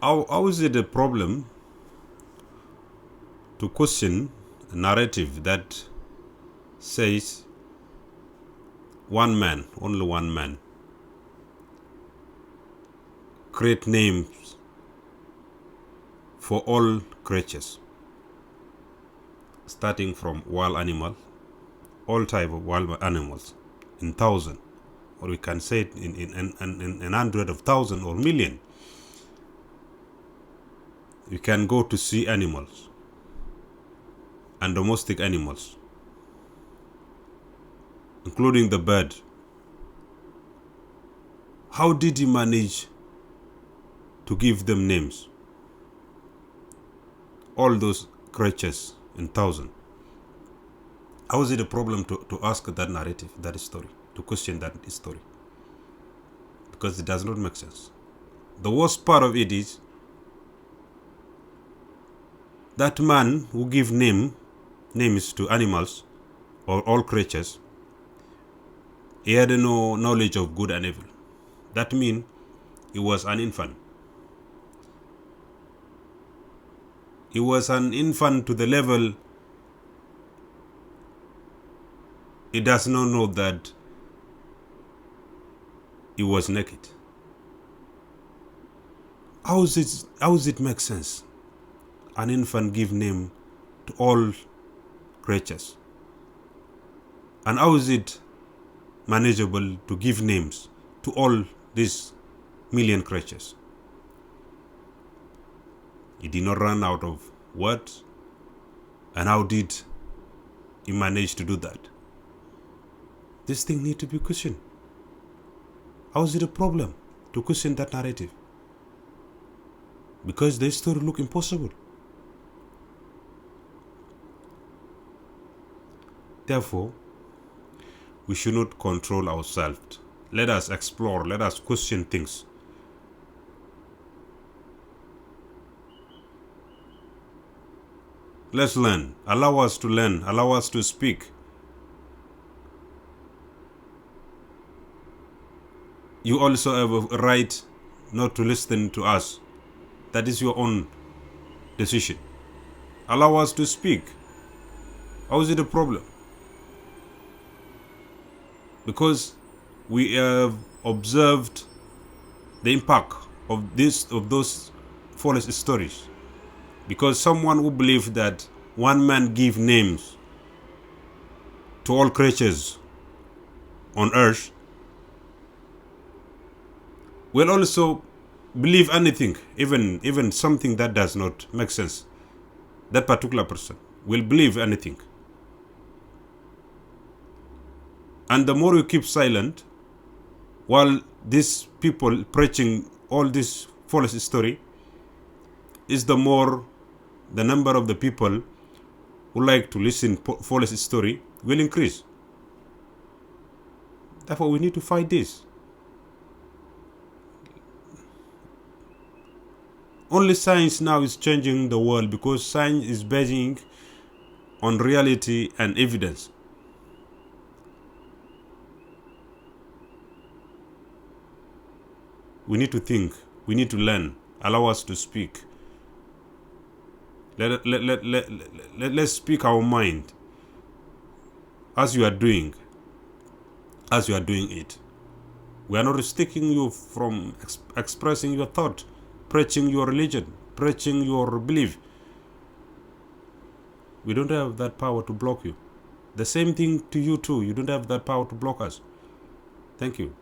How is it a problem to question a narrative that says one man, only one man, create names for all creatures, starting from wild animal, all type of wild animals, in thousand, or we can say it in hundred of thousand or million. You can go to sea animals and domestic animals, including the bird. How did he manage to give them names? All those creatures in thousand. How is it a problem to ask that narrative, that story, to question that story? Because it does not make sense. The worst part of it is that man who give names to animals or all creatures, he had no knowledge of good and evil. That means he was an infant. He was an infant to the level he does not know that he was naked. How does it make sense? An infant give name to all creatures. And how is it manageable to give names to all these million creatures? He did not run out of words. And how did he manage to do that? This thing need to be questioned. How is it a problem to question that narrative? Because the story look impossible. Therefore, we should not control ourselves. Let us explore, let us question things. Let's learn. Allow us to learn. Allow us to speak. You also have a right not to listen to us. That is your own decision. Allow us to speak. How is it a problem? Because we have observed the impact of those false stories. Because someone who believes that one man give names to all creatures on earth will also believe anything, even something that does not make sense. That particular person will believe anything. And the more you keep silent, while these people preaching all this false story, is the more the number of the people who like to listen false story will increase. Therefore, we need to fight this. Only science now is changing the world, because science is basing on reality and evidence. We need to think. We need to learn. Allow us to speak. Let's speak our mind as you are doing it. We are not restricting you from expressing your thought, preaching your religion, preaching your belief. We don't have that power to block you. The same thing to you too. You don't have that power to block us. Thank you.